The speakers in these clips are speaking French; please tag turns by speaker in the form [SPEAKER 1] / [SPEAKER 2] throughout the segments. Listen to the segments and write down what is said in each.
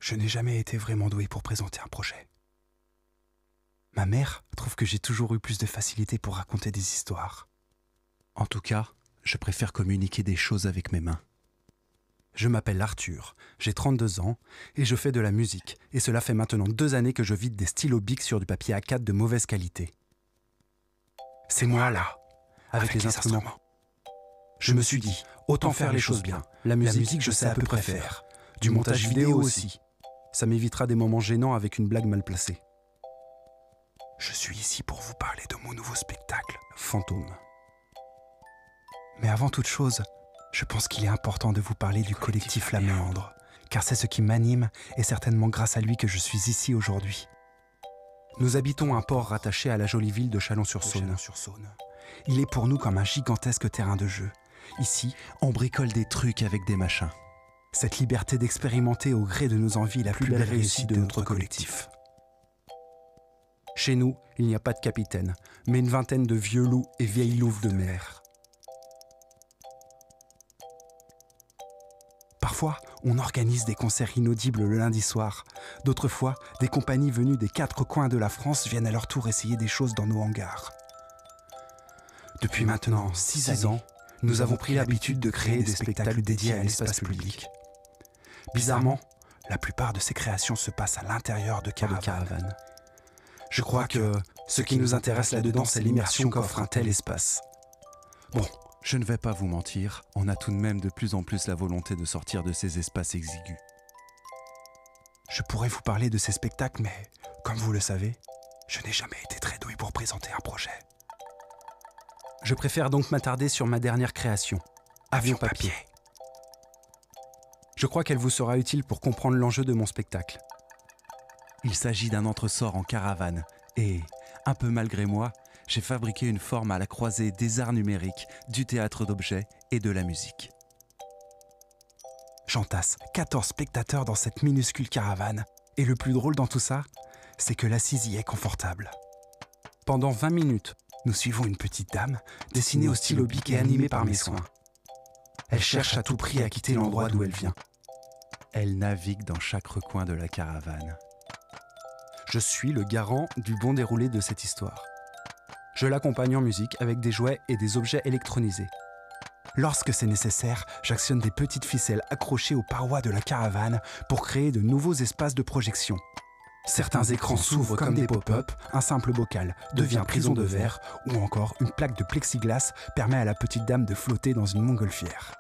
[SPEAKER 1] je n'ai jamais été vraiment doué pour présenter un projet. Ma mère trouve que j'ai toujours eu plus de facilité pour raconter des histoires.
[SPEAKER 2] En tout cas, je préfère communiquer des choses avec mes mains.
[SPEAKER 1] Je m'appelle Arthur, j'ai 32 ans et je fais de la musique. Et cela fait maintenant 2 années que je vide des stylos Bic sur du papier A4 de mauvaise qualité. C'est moi là, avec les instruments. Je me suis dit, autant faire les choses bien. La musique, je sais à peu près faire. Du montage vidéo aussi. Ça m'évitera des moments gênants avec une blague mal placée. Je suis ici pour vous parler de mon nouveau spectacle, Fantôme. Mais avant toute chose, je pense qu'il est important de vous parler du collectif La Méandre, car c'est ce qui m'anime et certainement grâce à lui que je suis ici aujourd'hui. Nous habitons un port rattaché à la jolie ville de Chalon-sur-Saône. Il est pour nous comme un gigantesque terrain de jeu. Ici,
[SPEAKER 2] on bricole des trucs avec des machins.
[SPEAKER 1] Cette liberté d'expérimenter au gré de nos envies est la plus belle réussite de notre collectif. Chez nous, il n'y a pas de capitaine, mais une vingtaine de vieux loups et vieilles louves de mer. Parfois, on organise des concerts inaudibles le lundi soir. D'autres fois, des compagnies venues des 4 coins de la France viennent à leur tour essayer des choses dans nos hangars. Depuis maintenant 6 ans, nous avons pris l'habitude de créer des spectacles dédiés à l'espace public. Bizarrement, la plupart de ces créations se passent à l'intérieur de caravanes. Je crois que ce qui nous intéresse là-dedans, c'est l'immersion qu'offre un tel espace.
[SPEAKER 2] Bon, je ne vais pas vous mentir, on a tout de même de plus en plus la volonté de sortir de ces espaces exigus.
[SPEAKER 1] Je pourrais vous parler de ces spectacles, mais comme vous le savez, je n'ai jamais été très doué pour présenter un projet. Je préfère donc m'attarder sur ma dernière création, Avion Papier. Je crois qu'elle vous sera utile pour comprendre l'enjeu de mon spectacle.
[SPEAKER 2] Il s'agit d'un entresort en caravane et, un peu malgré moi, j'ai fabriqué une forme à la croisée des arts numériques, du théâtre d'objets et de la musique.
[SPEAKER 1] J'entasse 14 spectateurs dans cette minuscule caravane et le plus drôle dans tout ça, c'est que l'assise y est confortable. Pendant 20 minutes, nous suivons une petite dame, dessinée au stylo Bic et animée par mes soins. Elle cherche à tout prix à quitter l'endroit d'où elle vient.
[SPEAKER 2] Elle navigue dans chaque recoin de la caravane.
[SPEAKER 1] Je suis le garant du bon déroulé de cette histoire. Je l'accompagne en musique avec des jouets et des objets électronisés. Lorsque c'est nécessaire, j'actionne des petites ficelles accrochées aux parois de la caravane pour créer de nouveaux espaces de projection. Certains écrans s'ouvrent comme des pop-up, un simple bocal devient prison de verre ou encore une plaque de plexiglas permet à la petite dame de flotter dans une montgolfière.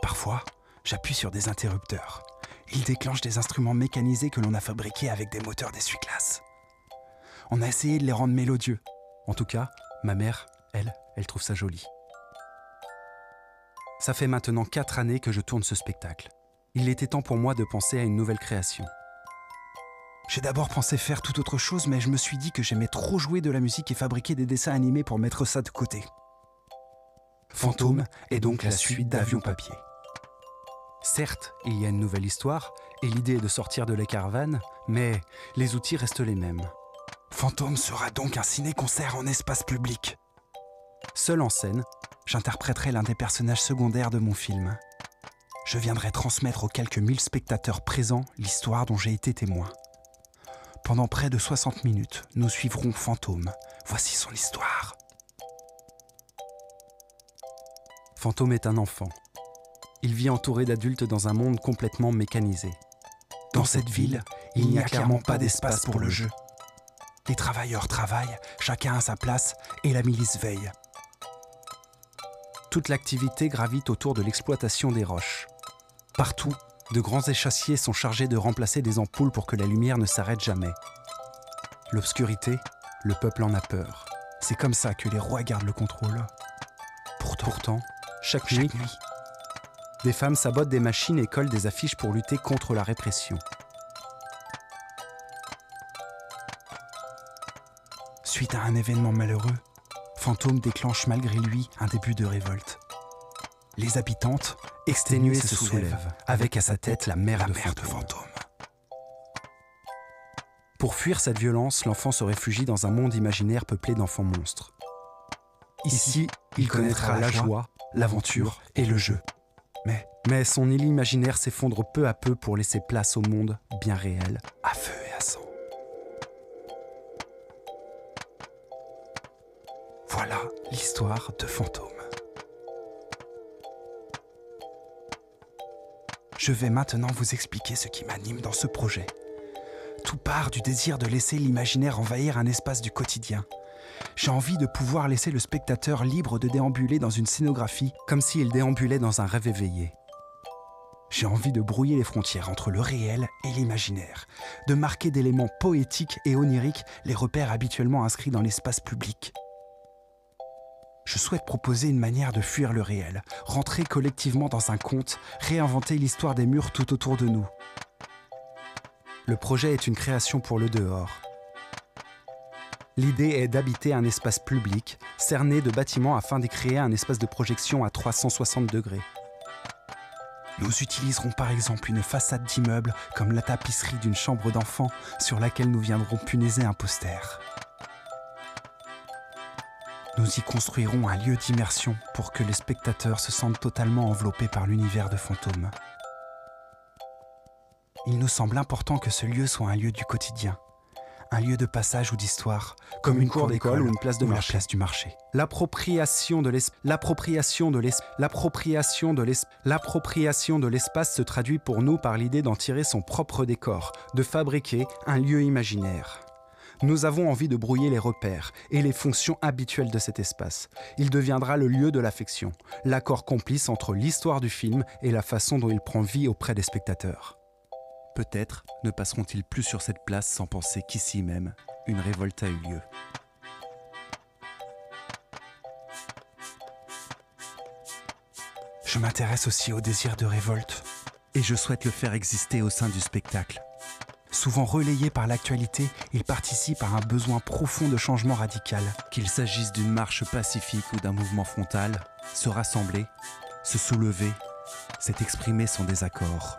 [SPEAKER 1] Parfois, j'appuie sur des interrupteurs. Ils déclenchent des instruments mécanisés que l'on a fabriqués avec des moteurs d'essuie-glace. On a essayé de les rendre mélodieux. En tout cas, ma mère, elle trouve ça joli. Ça fait maintenant 4 années que je tourne ce spectacle. Il était temps pour moi de penser à une nouvelle création. J'ai d'abord pensé faire tout autre chose, mais je me suis dit que j'aimais trop jouer de la musique et fabriquer des dessins animés pour mettre ça de côté. Fantôme est donc la suite d'Avion Papier. Certes, il y a une nouvelle histoire et l'idée est de sortir de la caravane, mais les outils restent les mêmes. Fantôme sera donc un ciné-concert en espace public. Seul en scène, j'interpréterai l'un des personnages secondaires de mon film. Je viendrai transmettre aux quelques 1000 spectateurs présents l'histoire dont j'ai été témoin. Pendant près de 60 minutes, nous suivrons Fantôme. Voici son histoire. Fantôme est un enfant. Il vit entouré d'adultes dans un monde complètement mécanisé. Dans cette ville, il n'y a clairement pas d'espace pour le jeu. Les travailleurs travaillent, chacun à sa place, et la milice veille. Toute l'activité gravite autour de l'exploitation des roches. Partout, de grands échassiers sont chargés de remplacer des ampoules pour que la lumière ne s'arrête jamais. L'obscurité, le peuple en a peur. C'est comme ça que les rois gardent le contrôle. Pourtant, chaque nuit, des femmes sabotent des machines et collent des affiches pour lutter contre la répression. Suite à un événement malheureux, Fantôme déclenche malgré lui un début de révolte. Les habitantes, exténuées, se soulèvent, avec à sa tête la mère de Fantôme. Pour fuir cette violence, l'enfant se réfugie dans un monde imaginaire peuplé d'enfants monstres. Ici, il connaîtra la joie, l'aventure et le jeu. Mais Mais son île imaginaire s'effondre peu à peu pour laisser place au monde bien réel, à feu et à sang. Voilà l'histoire de Fantôme. Je vais maintenant vous expliquer ce qui m'anime dans ce projet. Tout part du désir de laisser l'imaginaire envahir un espace du quotidien. J'ai envie de pouvoir laisser le spectateur libre de déambuler dans une scénographie comme s'il déambulait dans un rêve éveillé. J'ai envie de brouiller les frontières entre le réel et l'imaginaire, de marquer d'éléments poétiques et oniriques les repères habituellement inscrits dans l'espace public. Je souhaite proposer une manière de fuir le réel, rentrer collectivement dans un conte, réinventer l'histoire des murs tout autour de nous. Le projet est une création pour le dehors. L'idée est d'habiter un espace public, cerné de bâtiments afin d'y créer un espace de projection à 360 degrés. Nous utiliserons par exemple une façade d'immeuble comme la tapisserie d'une chambre d'enfant sur laquelle nous viendrons punaiser un poster. Nous y construirons un lieu d'immersion pour que les spectateurs se sentent totalement enveloppés par l'univers de Fantôme. Il nous semble important que ce lieu soit un lieu du quotidien, un lieu de passage ou d'hispace, comme une cour d'école ou une place de marché. La place du marché. L'appropriation de l'espace se traduit pour nous par l'idée d'en tirer son propre décor, de fabriquer un lieu imaginaire. Nous avons envie de brouiller les repères et les fonctions habituelles de cet espace. Il deviendra le lieu de l'affection, l'accord complice entre l'histoire du film et la façon dont il prend vie auprès des spectateurs.
[SPEAKER 2] Peut-être ne passeront-ils plus sur cette place sans penser qu'ici même, une révolte a eu lieu.
[SPEAKER 1] Je m'intéresse aussi au désir de révolte.
[SPEAKER 2] Et je souhaite le faire exister au sein du spectacle.
[SPEAKER 1] Souvent relayé par l'actualité, il participe à un besoin profond de changement radical.
[SPEAKER 2] Qu'il s'agisse d'une marche pacifique ou d'un mouvement frontal, se rassembler, se soulever, c'est exprimer son désaccord.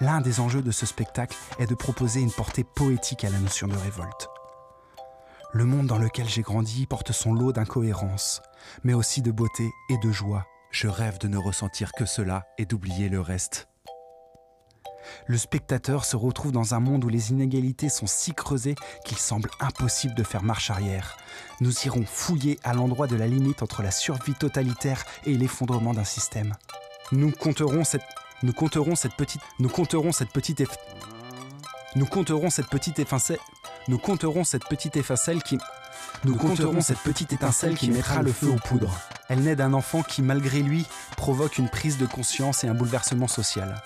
[SPEAKER 1] L'un des enjeux de ce spectacle est de proposer une portée poétique à la notion de révolte. Le monde dans lequel j'ai grandi porte son lot d'incohérences, mais aussi de beauté et de joie.
[SPEAKER 2] Je rêve de ne ressentir que cela et d'oublier le reste.
[SPEAKER 1] Le spectateur se retrouve dans un monde où les inégalités sont si creusées qu'il semble impossible de faire marche arrière. Nous irons fouiller à l'endroit de la limite entre la survie totalitaire et l'effondrement d'un système. Nous compterons cette petite étincelle qui mettra le feu aux poudres. Elle naît d'un enfant qui, malgré lui, provoque une prise de conscience et un bouleversement social.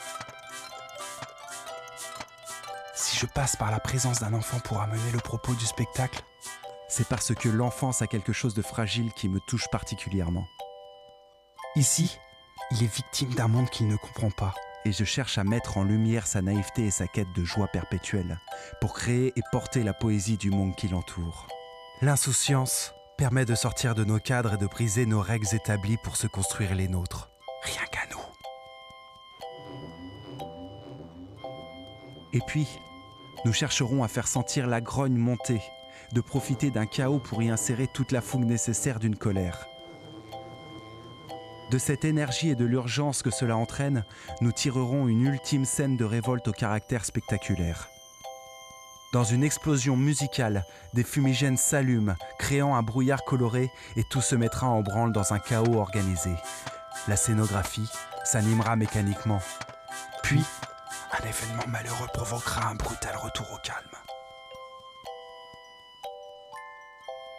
[SPEAKER 1] Si je passe par la présence d'un enfant pour amener le propos du spectacle,
[SPEAKER 2] c'est parce que l'enfance a quelque chose de fragile qui me touche particulièrement.
[SPEAKER 1] Ici, il est victime d'un monde qu'il ne comprend pas.
[SPEAKER 2] Et je cherche à mettre en lumière sa naïveté et sa quête de joie perpétuelle, pour créer et porter la poésie du monde qui l'entoure.
[SPEAKER 1] L'insouciance permet de sortir de nos cadres et de briser nos règles établies pour se construire les nôtres. Rien qu'à nous.
[SPEAKER 2] Et puis, nous chercherons à faire sentir la grogne monter, de profiter d'un chaos pour y insérer toute la fougue nécessaire d'une colère. De cette énergie et de l'urgence que cela entraîne, nous tirerons une ultime scène de révolte au caractère spectaculaire. Dans une explosion musicale, des fumigènes s'allument, créant un brouillard coloré et tout se mettra en branle dans un chaos organisé. La scénographie s'animera mécaniquement. Puis, un événement malheureux provoquera un brutal retour au calme.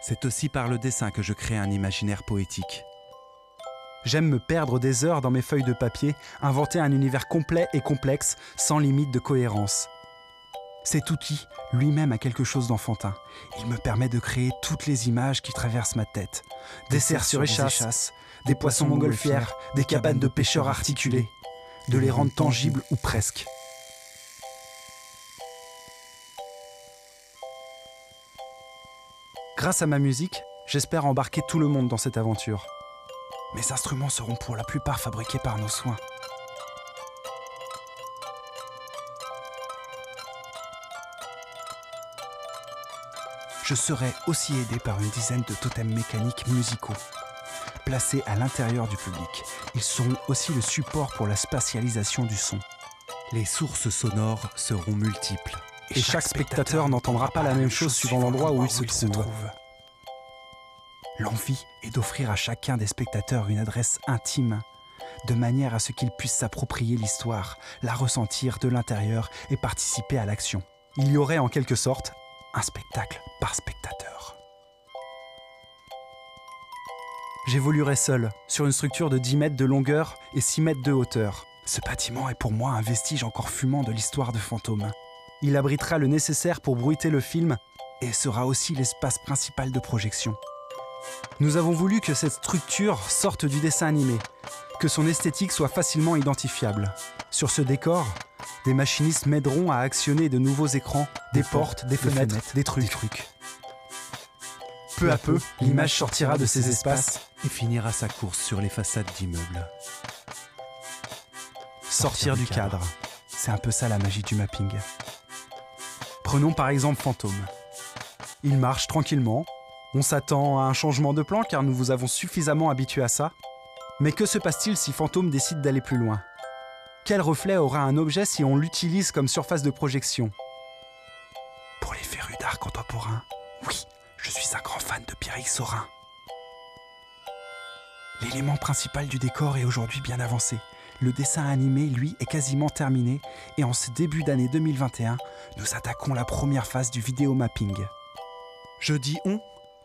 [SPEAKER 2] C'est aussi par le dessin que je crée un imaginaire poétique.
[SPEAKER 1] J'aime me perdre des heures dans mes feuilles de papier, inventer un univers complet et complexe, sans limite de cohérence. Cet outil, lui-même, a quelque chose d'enfantin. Il me permet de créer toutes les images qui traversent ma tête. Des cerfs sur échasse, des poissons montgolfières, des cabanes de pêcheurs articulées. De les rendre tangibles ou presque. Grâce à ma musique, j'espère embarquer tout le monde dans cette aventure. Mes instruments seront pour la plupart fabriqués par nos soins. Je serai aussi aidé par une dizaine de totems mécaniques musicaux. placés à l'intérieur du public. Ils seront aussi le support pour la spatialisation du son.
[SPEAKER 2] Les sources sonores seront multiples.
[SPEAKER 1] Et chaque spectateur n'entendra pas la même chose suivant l'endroit où il se trouve. L'envie est d'offrir à chacun des spectateurs une adresse intime, de manière à ce qu'ils puissent s'approprier l'histoire, la ressentir de l'intérieur et participer à l'action. Il y aurait en quelque sorte un spectacle par spectateur. J'évoluerai seul, sur une structure de 10 mètres de longueur et 6 mètres de hauteur. Ce bâtiment est pour moi un vestige encore fumant de l'histoire de Fantôme. Il abritera le nécessaire pour bruiter le film et sera aussi l'espace principal de projection. Nous avons voulu que cette structure sorte du dessin animé, que son esthétique soit facilement identifiable. Sur ce décor, des machinistes m'aideront à actionner de nouveaux écrans, des portes, des fenêtres, des trucs. Peu à peu, l'image sortira de ces espaces
[SPEAKER 2] et finira sa course sur les façades d'immeubles.
[SPEAKER 1] Sortir du cadre, c'est un peu ça la magie du mapping. Prenons par exemple Fantôme. Il marche tranquillement, on s'attend à un changement de plan car nous vous avons suffisamment habitués à ça. Mais que se passe-t-il si Fantôme décide d'aller plus loin ? Quel reflet aura un objet si on l'utilise comme surface de projection ? Pour les férus d'art contemporain, oui, je suis un grand fan de Pierre Saurin. L'élément principal du décor est aujourd'hui bien avancé. Le dessin animé, lui, est quasiment terminé et en ce début d'année 2021, nous attaquons la première phase du vidéomapping.
[SPEAKER 2] Je dis on,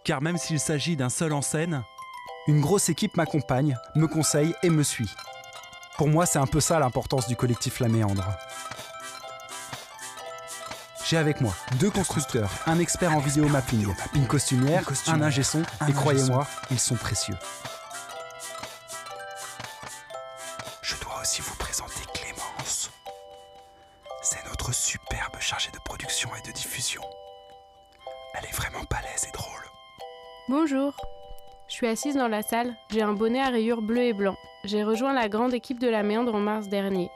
[SPEAKER 2] car même s'il s'agit d'un seul en scène,
[SPEAKER 1] une grosse équipe m'accompagne, me conseille et me suit. Pour moi, c'est un peu ça l'importance du collectif La Méandre. J'ai avec moi 2 constructeurs, un expert en vidéomapping, une costumière, un ingé son, et croyez-moi, ils sont précieux. Je dois aussi vous présenter Clémence. C'est notre superbe chargée de production et de diffusion. Elle est vraiment balèze et drôle.
[SPEAKER 3] Bonjour. Je suis assise dans la salle, j'ai un bonnet à rayures bleu et blanc. J'ai rejoint la grande équipe de La Méandre en mars dernier.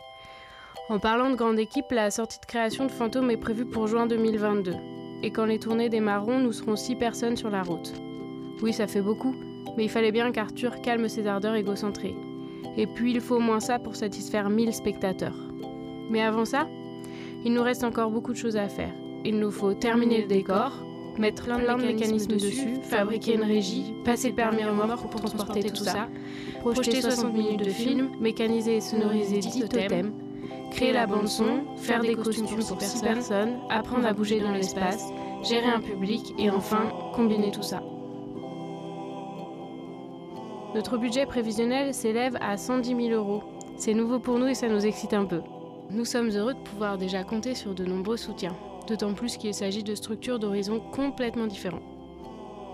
[SPEAKER 3] En parlant de grande équipe, la sortie de création de Fantôme est prévue pour juin 2022. Et quand les tournées démarreront, nous serons 6 personnes sur la route. Oui, ça fait beaucoup, mais il fallait bien qu'Arthur calme ses ardeurs égocentrées. Et puis il faut au moins ça pour satisfaire 1000 spectateurs. Mais avant ça, il nous reste encore beaucoup de choses à faire. Il nous faut terminer le décor, mettre plein de mécanismes dessus, fabriquer une régie, passer le permis remorque pour transporter tout ça, projeter 60 minutes de film, mécaniser et sonoriser 10 totems, créer la bande-son, faire des costumes pour 6 personnes, apprendre à bouger dans l'espace, gérer un public et enfin combiner tout ça. Notre budget prévisionnel s'élève à 110 000 €. C'est nouveau pour nous et ça nous excite un peu. Nous sommes heureux de pouvoir déjà compter sur de nombreux soutiens, d'autant plus qu'il s'agit de structures d'horizons complètement différents.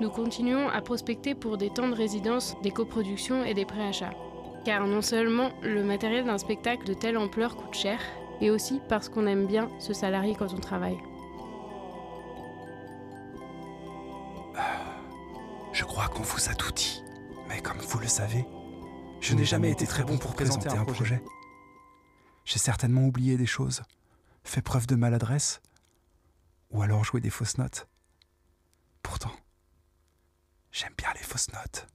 [SPEAKER 3] Nous continuons à prospecter pour des temps de résidence, des coproductions et des préachats. Car non seulement le matériel d'un spectacle de telle ampleur coûte cher, et aussi parce qu'on aime bien se salarier quand on travaille.
[SPEAKER 1] Je crois qu'on vous a tout dit, mais comme vous le savez, je n'ai jamais été très bon pour présenter un projet. J'ai certainement oublié des choses, fait preuve de maladresse, ou alors joué des fausses notes. Pourtant, j'aime bien les fausses notes.